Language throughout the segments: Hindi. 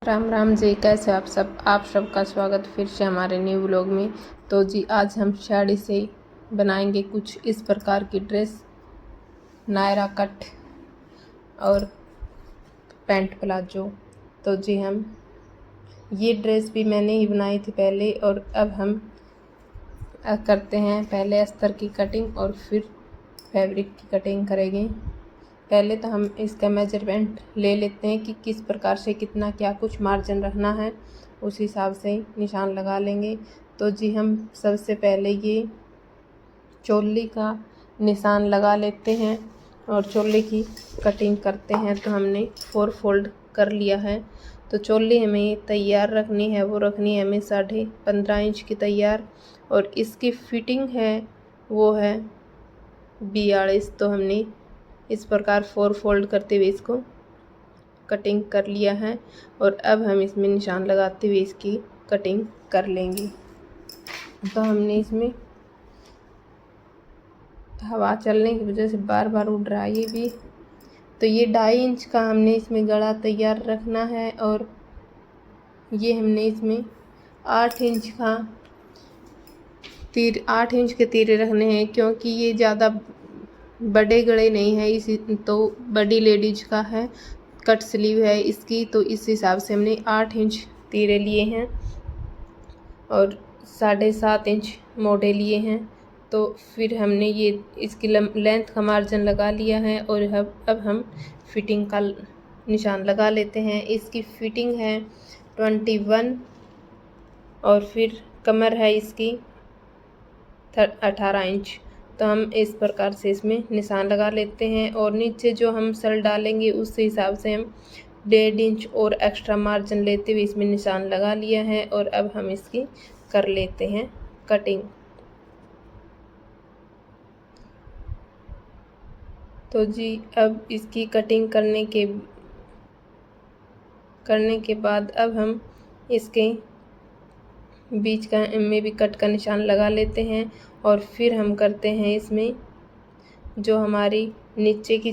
राम राम जी, कैसे आप सब। आप सबका स्वागत फिर से हमारे न्यू व्लॉग में। तो जी आज हम साड़ी से बनाएंगे कुछ इस प्रकार की ड्रेस, नायरा कट और पैंट प्लाजो। तो जी हम ये ड्रेस भी मैंने ही बनाई थी पहले, और अब हम करते हैं पहले अस्तर की कटिंग और फिर फैब्रिक की कटिंग करेंगे। पहले तो हम इसका मेजरमेंट ले लेते हैं कि किस प्रकार से कितना क्या कुछ मार्जिन रखना है, उस हिसाब से निशान लगा लेंगे। तो जी हम सबसे पहले ये चोली का निशान लगा लेते हैं और चोली की कटिंग करते हैं। तो हमने 4 फोल्ड कर लिया है। तो चोली हमें तैयार रखनी है, वो रखनी है हमें 15.5 इंच की तैयार, और इसकी फिटिंग है वो है 42। तो हमने इस प्रकार 4 फोल्ड करते हुए इसको कटिंग कर लिया है, और अब हम इसमें निशान लगाते हुए इसकी कटिंग कर लेंगे। तो हमने इसमें हवा चलने की वजह से बार बार उड़ रहा है ये भी। तो ये 2.5 इंच का हमने इसमें गला तैयार रखना है, और ये हमने इसमें 8 इंच का 8 इंच के तीरे रखने हैं, क्योंकि ये ज़्यादा बड़े गले नहीं है। इसी तो बड़ी लेडीज का है, कट स्लीव है इसकी, तो इस हिसाब से हमने 8 इंच तीरे लिए हैं और 7.5 इंच मोड़े लिए हैं। तो फिर हमने ये इसकी लेंथ का मार्जिन लगा लिया है, और अब हम फिटिंग का निशान लगा लेते हैं। इसकी फिटिंग है 21, और फिर कमर है इसकी 18 इंच। तो हम इस प्रकार से इसमें निशान लगा लेते हैं, और नीचे जो हम सल डालेंगे उस हिसाब से हम 1.5 इंच और एक्स्ट्रा मार्जिन लेते हुए इसमें निशान लगा लिया है। और अब हम इसकी कर लेते हैं कटिंग। तो जी अब इसकी कटिंग करने के बाद अब हम इसके बीच का में भी कट का निशान लगा लेते हैं, और फिर हम करते हैं इसमें जो हमारी नीचे की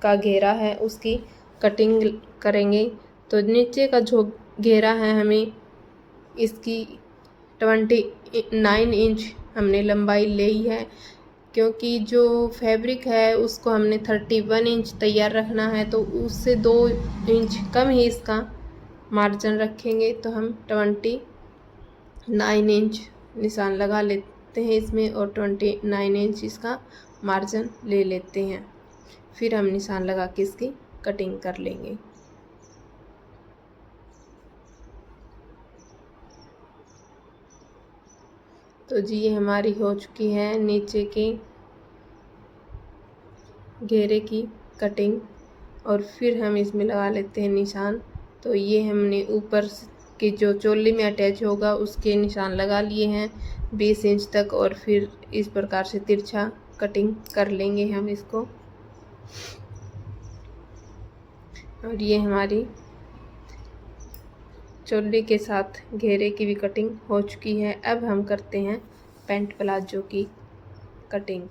का घेरा है उसकी कटिंग करेंगे। तो नीचे का जो घेरा है हमें इसकी 29 इंच हमने लंबाई ली है, क्योंकि जो फैब्रिक है उसको हमने 31 इंच तैयार रखना है, तो उससे 2 इंच कम ही इसका मार्जिन रखेंगे। तो हम 29 इंच निशान लगा लेते हैं इसमें, और 29 इंच इसका मार्जिन ले लेते हैं। फिर हम निशान लगा के इसकी कटिंग कर लेंगे। तो जी ये हमारी हो चुकी है नीचे के घेरे की कटिंग, और फिर हम इसमें लगा लेते हैं निशान। तो ये हमने ऊपर की जो चोली में अटैच होगा उसके निशान लगा लिए हैं 20 इंच तक, और फिर इस प्रकार से तिरछा कटिंग कर लेंगे हम इसको। और ये हमारी चोली के साथ घेरे की भी कटिंग हो चुकी है। अब हम करते हैं पैंट प्लाजो की कटिंग।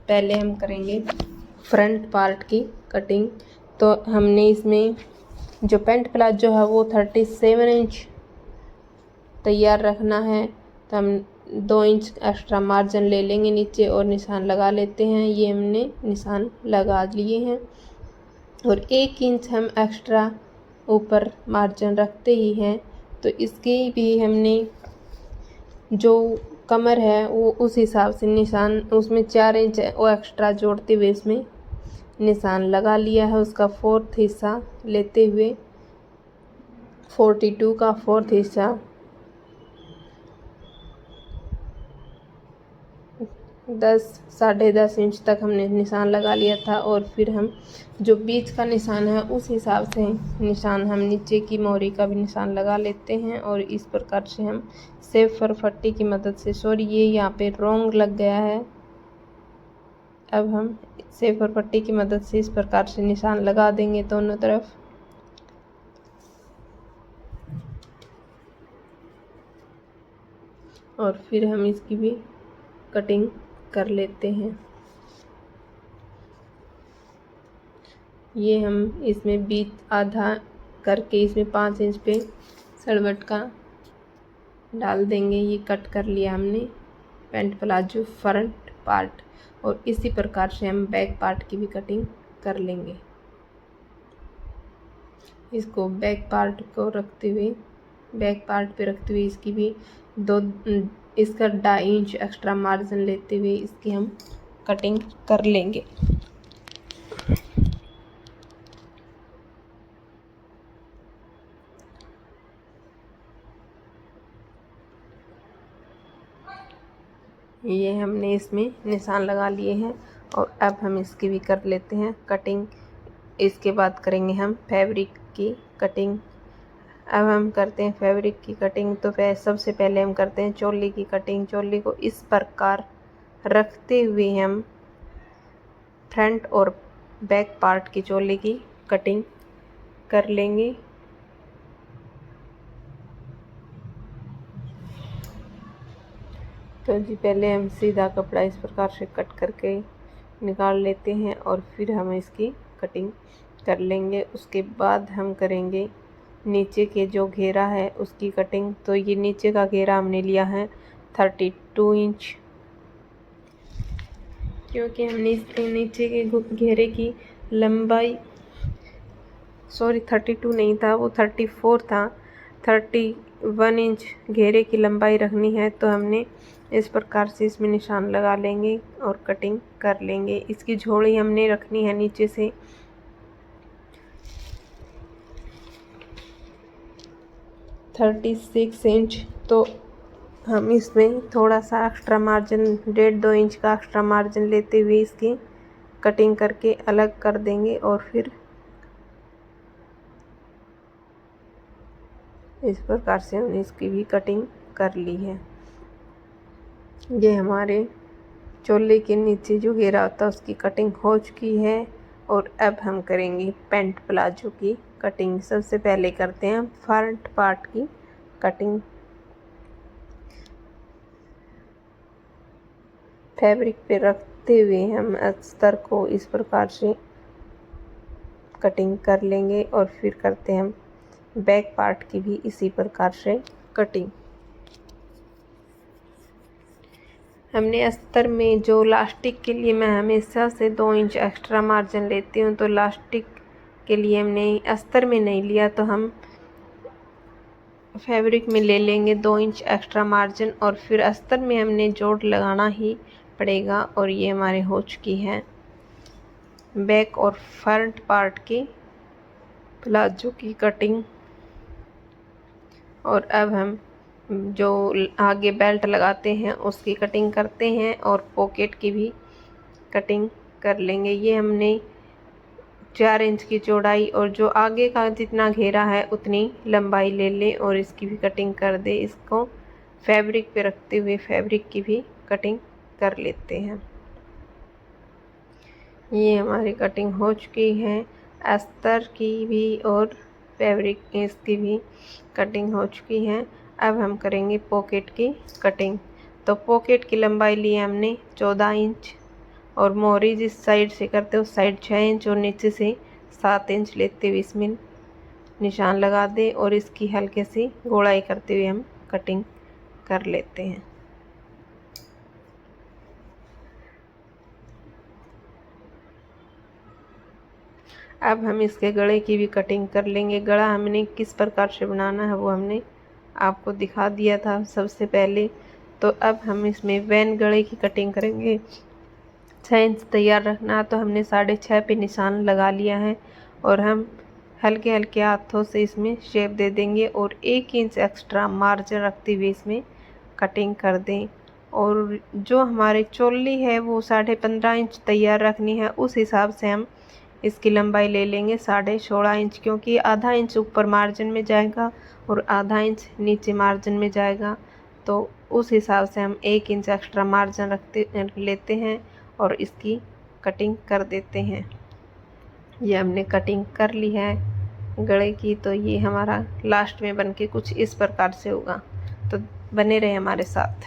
पहले हम करेंगे फ्रंट पार्ट की कटिंग। तो हमने इसमें जो पैंट प्लाजो है वो 37 इंच तैयार रखना है। तो हम 2 इंच एक्स्ट्रा मार्जिन ले लेंगे नीचे और निशान लगा लेते हैं। ये हमने निशान लगा लिए हैं, और 1 इंच हम एक्स्ट्रा ऊपर मार्जिन रखते ही हैं। तो इसकी भी हमने जो कमर है वो उस हिसाब से निशान उसमें 4 इंच वो एक्स्ट्रा जोड़ते हुए इसमें निशान लगा लिया है। उसका 4th हिस्सा लेते हुए 42 का 4th हिस्सा 10-10.5 इंच तक हमने निशान लगा लिया था। और फिर हम जो बीच का निशान है उस हिसाब से निशान हम नीचे की मोहरी का भी निशान लगा लेते हैं। और इस प्रकार से हम सेफर पट्टी की मदद से, सॉरी ये यहाँ पे रॉन्ग लग गया है, अब हम सेफर पट्टी की मदद से इस प्रकार से निशान लगा देंगे दोनों तरफ। और फिर हम इसकी भी कटिंग कर लेते हैं। ये हम इसमें बीच आधा करके इसमें 5 इंच पे सलवट का डाल देंगे। ये कट कर लिया हमने पैंट प्लाजो फ्रंट पार्ट, और इसी प्रकार से हम बैक पार्ट की भी कटिंग कर लेंगे। इसको बैक पार्ट को रखते हुए, बैक पार्ट पे रखते हुए इसकी भी इसका 2.5 इंच एक्स्ट्रा मार्जिन लेते हुए इसकी हम कटिंग कर लेंगे। ये हमने इसमें निशान लगा लिए हैं और अब हम इसकी भी कर लेते हैं कटिंग। इसके बाद करेंगे हम फैब्रिक की कटिंग। अब हम करते हैं फैब्रिक की कटिंग। तो सबसे पहले हम करते हैं चोली की कटिंग। चोली को इस प्रकार रखते हुए हम फ्रंट और बैक पार्ट की चोली की कटिंग कर लेंगे। तो जी पहले हम सीधा कपड़ा इस प्रकार से कट करके निकाल लेते हैं और फिर हम इसकी कटिंग कर लेंगे। उसके बाद हम करेंगे नीचे के जो घेरा है उसकी कटिंग। तो ये नीचे का घेरा हमने लिया है 32 इंच, क्योंकि हमने इसके नीचे के घेरे की लंबाई 32 नहीं था, वो 34 था। 31 इंच घेरे की लंबाई रखनी है, तो हमने इस प्रकार से इसमें निशान लगा लेंगे और कटिंग कर लेंगे। इसकी झोली हमने रखनी है नीचे से 36 इंच। तो हम इसमें थोड़ा सा एक्स्ट्रा मार्जिन 1.5-2 इंच का एक्स्ट्रा मार्जिन लेते हुए इसकी कटिंग करके अलग कर देंगे और फिर इस प्रकार से हमने इसकी भी कटिंग कर ली है। ये हमारे चोले के नीचे जो घेरा होता है उसकी कटिंग हो चुकी है। और अब हम करेंगे पैंट प्लाजो की कटिंग। सबसे पहले करते हैं फ्रंट पार्ट की कटिंग। फैब्रिक पे रखते हुए हम अस्तर को इस प्रकार से कटिंग कर लेंगे और फिर करते हैं हम बैक पार्ट की भी इसी प्रकार से कटिंग। हमने अस्तर में जो लास्टिक के लिए मैं हमेशा से 2 इंच एक्स्ट्रा मार्जिन लेती हूँ, तो लास्टिक के लिए हमने अस्तर में नहीं लिया, तो हम फैब्रिक में ले लेंगे 2 इंच एक्स्ट्रा मार्जिन और फिर अस्तर में हमने जोड़ लगाना ही पड़ेगा। और ये हमारे हो चुकी है बैक और फ्रंट पार्ट की प्लाजो की कटिंग। और अब हम जो आगे बेल्ट लगाते हैं उसकी कटिंग करते हैं और पॉकेट की भी कटिंग कर लेंगे। ये हमने 4 इंच की चौड़ाई और जो आगे का जितना घेरा है उतनी लंबाई ले लें और इसकी भी कटिंग कर दे। इसको फैब्रिक पे रखते हुए फैब्रिक की भी कटिंग कर लेते हैं। ये हमारी कटिंग हो चुकी है अस्तर की भी और फैब्रिक इसकी भी कटिंग हो चुकी है। अब हम करेंगे पॉकेट की कटिंग। तो पॉकेट की लंबाई ली हमने 14 इंच और मोहरी जिस साइड से करते उस साइड 6 इंच और नीचे से 7 इंच लेते हुए इसमें निशान लगा दे और इसकी हल्के सी गोलाई करते हुए हम कटिंग कर लेते हैं। अब हम इसके गले की भी कटिंग कर लेंगे। गला हमने किस प्रकार से बनाना है वो हमने आपको दिखा दिया था सबसे पहले। तो अब हम इसमें वैन गले की कटिंग करेंगे। 6 इंच तैयार रखना, तो हमने 6.5 पे निशान लगा लिया है और हम हल्के हल्के हाथों से इसमें शेप दे देंगे और 1 इंच एक्स्ट्रा मार्जिन रखते हुए इसमें कटिंग कर दें। और जो हमारे चोली है वो 15.5 इंच तैयार रखनी है, उस हिसाब से हम इसकी लंबाई ले लेंगे 16.5 इंच, क्योंकि आधा इंच ऊपर मार्जिन में जाएगा और आधा इंच नीचे मार्जिन में जाएगा। तो उस हिसाब से हम 1 इंच एक्स्ट्रा मार्जिन लेते हैं और इसकी कटिंग कर देते हैं। ये हमने कटिंग कर ली है गले की। तो ये हमारा लास्ट में बनके कुछ इस प्रकार से होगा। तो बने रहे हमारे साथ।